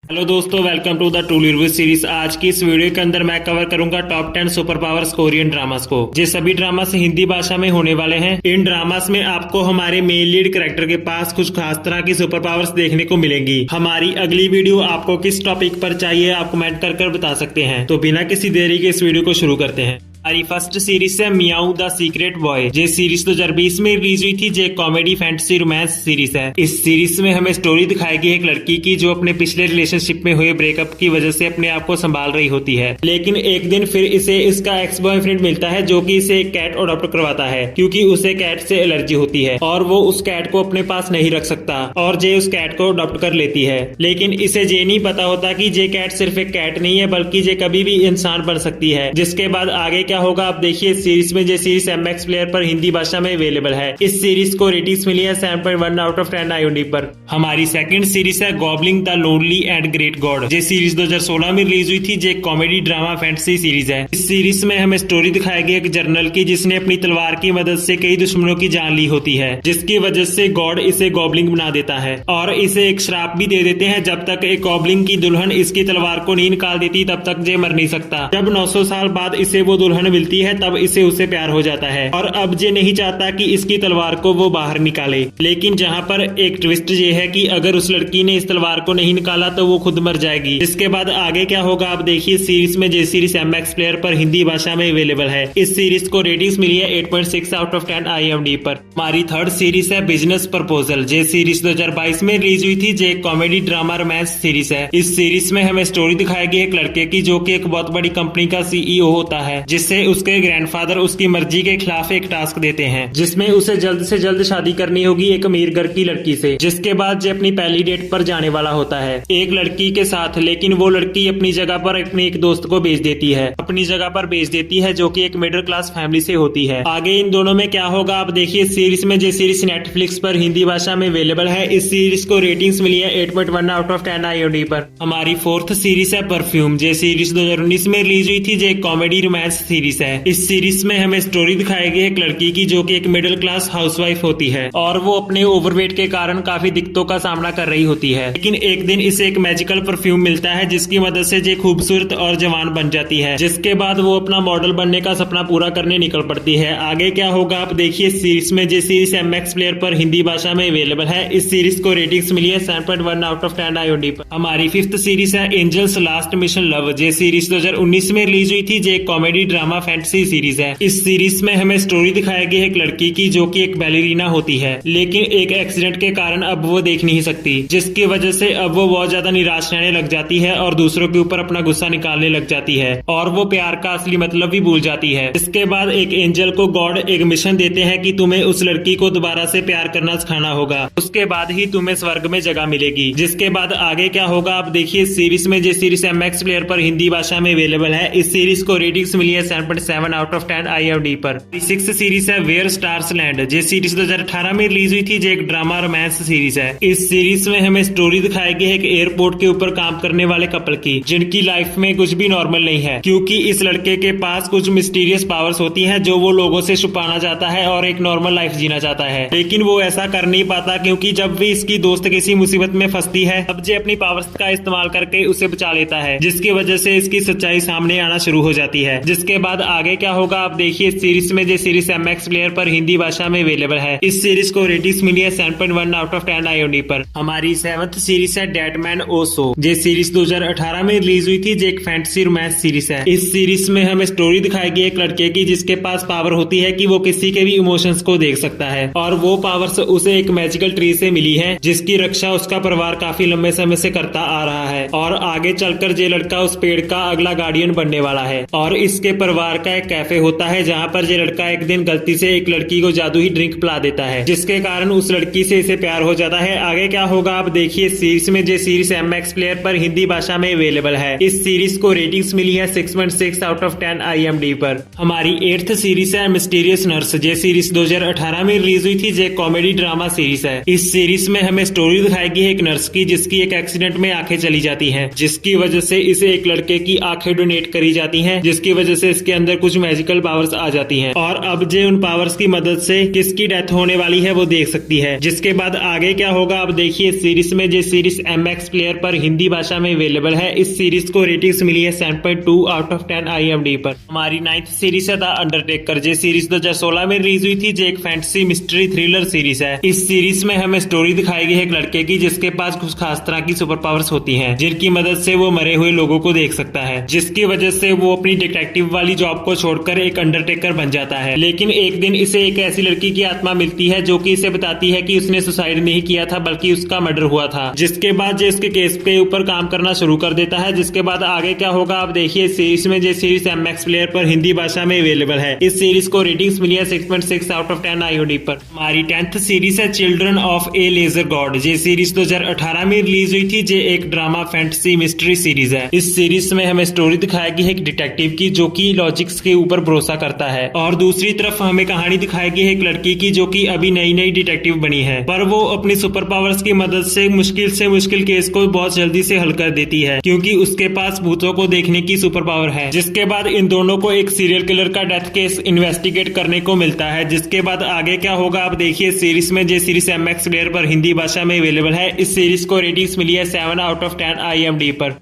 Hello दोस्तों, welcome to the tool review series. आज की इस वीडियो के अंदर मैं कवर करूंगा top 10 super powers Korean dramas को। ये सभी ड्रामास हिंदी भाषा में होने वाले हैं। इन ड्रामास में आपको हमारे मेन लीड कैरेक्टर के पास कुछ खास तरह की सुपर पावर्स देखने को मिलेंगी। हमारी अगली वीडियो आपको किस टॉपिक पर चाहिए आप कमेंट कर बता सकते हैं। तो बिना किसी देरी के इस वीडियो को शुरू करते हैं। हमारी फर्स्ट सीरीज है मियाऊ द सीक्रेट बॉय। ये सीरीज 2020 में रिलीज हुई थी। ये कॉमेडी फैंटेसी रोमांस सीरीज है। इस सीरीज में हमें स्टोरी दिखाएगी एक लड़की की जो अपने पिछले रिलेशनशिप में हुए ब्रेकअप की वजह से अपने आप को संभाल रही होती है, लेकिन एक दिन फिर इसे इसका एक्स बॉयफ्रेंड मिलता है जो कि इसे एक कैट अडॉप्ट करवाता है क्योंकि उसे कैट से एलर्जी होती है और वो उस कैट को अपने पास नहीं रख सकता और जे उस कैट को अडॉप्ट कर लेती है। लेकिन इसे ये नहीं पता होता कि जे कैट सिर्फ एक कैट नहीं है बल्कि जे कभी भी इंसान बन सकती है। जिसके बाद आगे क्या होगा आप देखिए सीरीज में। ये सीरीज MX प्लेयर पर हिंदी भाषा में अवेलेबल है। इस सीरीज को रेटिंग्स मिली है 7.1 आउट ऑफ 10 IMDb पर। हमारी सेकंड सीरीज है Goblin the lonely and great god. ये सीरीज 2016 में रिलीज हुई थी। ये कॉमेडी ड्रामा फैंटेसी सीरीज है। इस सीरीज में हमें स्टोरी दिखाएगी एक जर्नल की जिसने अपनी तलवार की मदद से कई दुश्मनों की जान ली होती है, जिसकी वजह से गॉड इसे गॉबलिंग बना देता है और इसे एक श्राप भी दे देते हैं। जब तक एक गॉबलिंग की दुल्हन इसकी तलवार को नहीं निकाल देती तब तक ये मर नहीं सकता। जब 900 साल बाद इसे वो दुल्हन मिलती है तब इसे उसे प्यार हो जाता है और अब जे नहीं चाहता कि इसकी तलवार को वो बाहर निकाले। लेकिन जहाँ पर एक ट्विस्ट ये है कि अगर उस लड़की ने इस तलवार को नहीं निकाला तो वो खुद मर जाएगी। इसके बाद आगे क्या होगा आप देखिए सीरीज में। जे सीरीज MX प्लेयर पर हिंदी भाषा में अवेलेबल है। इस सीरीज को रेटिंग्स मिली है 8.6 आउट ऑफ 10 IMDb पर। हमारी थर्ड सीरीज है बिजनेस प्रपोजल। जे सीरीज 2022 में रिलीज हुई थी। जे कॉमेडी ड्रामा रोमांस सीरीज है। इस सीरीज में हमें स्टोरी दिखाएगी एक लड़के की जो कि एक बहुत बड़ी कंपनी का CEO होता है, जिससे उसके ग्रैंडफादर उसकी मर्जी के खिलाफ एक टास्क देते हैं जिसमें उसे जल्द से जल्द शादी करनी होगी एक अमीर घर की लड़की से। जिसके बाद जे अपनी पहली डेट पर जाने वाला होता है एक लड़की के साथ, लेकिन वो लड़की अपनी जगह पर अपने एक दोस्त को भेज देती है, अपनी जगह पर भेज देती है जो कि एक मिडिल क्लास फैमिली से होती है। आगे इन दोनों में क्या होगा आप देखिए सीरीज में। जे सीरीज नेटफ्लिक्स पर हिंदी भाषा में अवेलेबल है। इस सीरीज को रेटिंग्स मिली है 8.1 आउट ऑफ 10 IMDb पर। हमारी फोर्थ सीरीज है परफ्यूम। जे सीरीज 2019 में रिलीज हुई थी। जे कॉमेडी रोमांस सीरीज है। इस सीरीज में हमें स्टोरी दिखाएगी एक लड़की की जो कि एक मिडिल क्लास हाउसवाइफ होती है और वो अपने ओवरवेट के कारण काफी दिक्कतों का सामना कर रही होती है। लेकिन एक दिन इसे एक मैजिकल परफ्यूम मिलता है जिसकी मदद से ये खूबसूरत और जवान बन जाती है। जिसके बाद वो अपना मॉडल बनने का सपना पूरा करने निकल पड़ती है। आगे क्या होगा आप देखिए सीरीज में। जे सीरीज MX प्लेयर पर हिंदी भाषा में अवेलेबल है। इस सीरीज को रेटिंग्स मिली है 7.1 आउट ऑफ 10 IMDb पर। हमारी फिफ्थ सीरीज है एंजल्स लास्ट मिशन लव। जे सीरीज 2019 में रिलीज हुई थी। जे कॉमेडी ड्रामा फैंटेसी सीरीज है। इस सीरीज में हमें स्टोरी दिखाएगी एक लड़की की जो कि एक बैलेरिना होती है, लेकिन एक एक्सीडेंट के कारण अब वो देख नहीं सकती, जिसकी वजह से अब वो बहुत ज्यादा निराश रहने लग जाती है और दूसरों के ऊपर अपना गुस्सा निकालने लग जाती है और वो प्यार का असली मतलब भी भूल जाती है। इसके बाद एक एंजल को गॉड एक मिशन देते हैं कि तुम्हें उस लड़की को दोबारा से प्यार करना सिखाना होगा, उसके बाद ही तुम्हें स्वर्ग में जगह मिलेगी। जिसके बाद आगे क्या होगा आप देखिए सीरीज में। जे सीरीज MX प्लेयर पर हिंदी भाषा में अवेलेबल है। इस सीरीज को रेटिंग्स मिली है 7.7 आउट ऑफ 10 IMDb पर। सिक्स्थ सीरीज है वेयर स्टार्स लैंड। जे सीरीज 2018 में रिलीज हुई थी। जे एक ड्रामा रोमांस सीरीज है। इस सीरीज में हमें स्टोरी दिखाएगी एक एयरपोर्ट के ऊपर काम करने वाले कपल की जिनकी लाइफ में कुछ भी नॉर्मल नहीं है, क्योंकि इस लड़के के पास कुछ मिस्टीरियस पावर्स होती हैं जो वो लोगों से छुपाना चाहता है और एक नॉर्मल लाइफ जीना चाहता है, लेकिन वो ऐसा कर नहीं पाता क्योंकि जब भी इसकी दोस्त किसी मुसीबत में फंसती है तब जे अपनी पावर्स का इस्तेमाल करके उसे बचा लेता है, जिसकी वजह से इसकी सच्चाई सामने आना शुरू हो जाती है। जिसके बाद आगे क्या होगा आप देखिए सीरीज में। जे सीरीज MX प्लेयर पर हिंदी भाषा में अवेलेबल है। इस सीरीज को रेटिंग्स मिली है 7.1 आउट ऑफ 10 IMDb पर। हमारी सेवंथ सीरीज है डेडमैन ओसो। जे सीरीज 2018 में रिलीज हुई थी। जे एक फैंटेसी रोमांस सीरीज है। इस सीरीज में हमें स्टोरी दिखाएगी एक लड़के की जिसके पास पावर होती है कि वो किसी के भी इमोशंस को देख सकता है और वो पावर्स उसे एक मैजिकल ट्री से मिली है जिसकी रक्षा उसका परिवार काफी लंबे समय से करता आ रहा है और आगे चलकर ये लड़का उस पेड़ का अगला गार्डियन बनने वाला है। और इसके परिवार का एक कैफे होता है जहाँ पर ये लड़का एक दिन गलती से एक लड़की को जादुई ड्रिंक पिला देता है, जिसके कारण उस लड़की से इसे प्यार हो जाता है। आगे क्या होगा आप देखिए सीरीज में। जे सीरीज MX प्लेयर पर हिंदी भाषा में अवेलेबल है। इस सीरीज को रेटिंग्स मिली है 6.6 आउट ऑफ 10 IMDb पर। हमारी 8th सीरीज है मिस्टीरियस नर्स। जे सीरीज 2018 में रिलीज हुई थी। जे कॉमेडी ड्रामा सीरीज है। इस सीरीज में हमें स्टोरी दिखाएगी एक नर्स की जिसकी एक एक्सीडेंट में आंखें चली जाती हैं, जिसकी वजह से इसे एक लड़के की आंखें डोनेट करी जाती हैं, जिसकी वजह से इसकी जिसके अंदर कुछ मैजिकल पावर्स आ जाती हैं और अब जे उन पावर्स की मदद से किसकी डेथ होने वाली है वो देख सकती है। जिसके बाद आगे क्या होगा अब देखिए सीरीज में। जे सीरीज MX प्लेयर पर हिंदी भाषा में अवेलेबल है। इस सीरीज को रेटिंग्स मिली है 7.2 आउट ऑफ 10 IMDb पर। हमारी 9th सीरीज है द अंडरटेकर। जे सीरीज 2016 में रिलीज हुई थी। जे एक फैंटेसी मिस्ट्री थ्रिलर सीरीज है। इस सीरीज में हमें स्टोरी दिखाई गई है एक लड़के की जिसके पास कुछ खास तरह की सुपर पावर्स होती हैं जिनकी मदद से वो मरे हुए लोगों को देख सकता है, जिसकी वजह से वो अपनी डिटेक्टिव वाली जॉब को छोड़कर एक अंडरटेकर बन जाता है। लेकिन एक दिन इसे एक ऐसी लड़की की आत्मा मिलती है जो कि इसे बताती है कि उसने सुसाइड नहीं किया था बल्कि उसका मर्डर हुआ था। जिसके बाद जे इसके केस के ऊपर काम करना शुरू कर देता है। जिसके बाद आगे क्या होगा आप देखिए सीरीज में। जे सीरीज MX प्लेयर पर हिंदी भाषा में अवेलेबल है। इस सीरीज को रेटिंग्स मिली है 6.6 आउट ऑफ 10 IMDb पर। हमारी 10th सीरीज है children of a lesser god. जे सीरीज 2018 में रिलीज हुई थी। जे एक ड्रामा फैंटेसी मिस्ट्री सीरीज है। इस सीरीज में हमें स्टोरी दिखाएगी है एक डिटेक्टिव की जो कि लॉजिक्स के ऊपर भरोसा करता है और दूसरी तरफ हमें कहानी दिखाएगी है एक लड़की की जो कि अभी नई नई डिटेक्टिव बनी है, पर वो अपनी सुपर पावर्स की मदद से मुश्किल केस को बहुत जल्दी से हल कर देती है क्योंकि उसके पास भूतों को देखने की सुपर पावर है। जिसके बाद इन दोनों को एक सीरियल किलर का डेथ केस इन्वेस्टिगेट करने को मिलता है। जिसके बाद आगे क्या होगा आप देखिए सीरीज में। जे सीरीज MX प्लेयर पर हिंदी भाषा में अवेलेबल है। इस सीरीज को रेटिंग्स मिली है 7 आउट ऑफ 10 IMDb पर।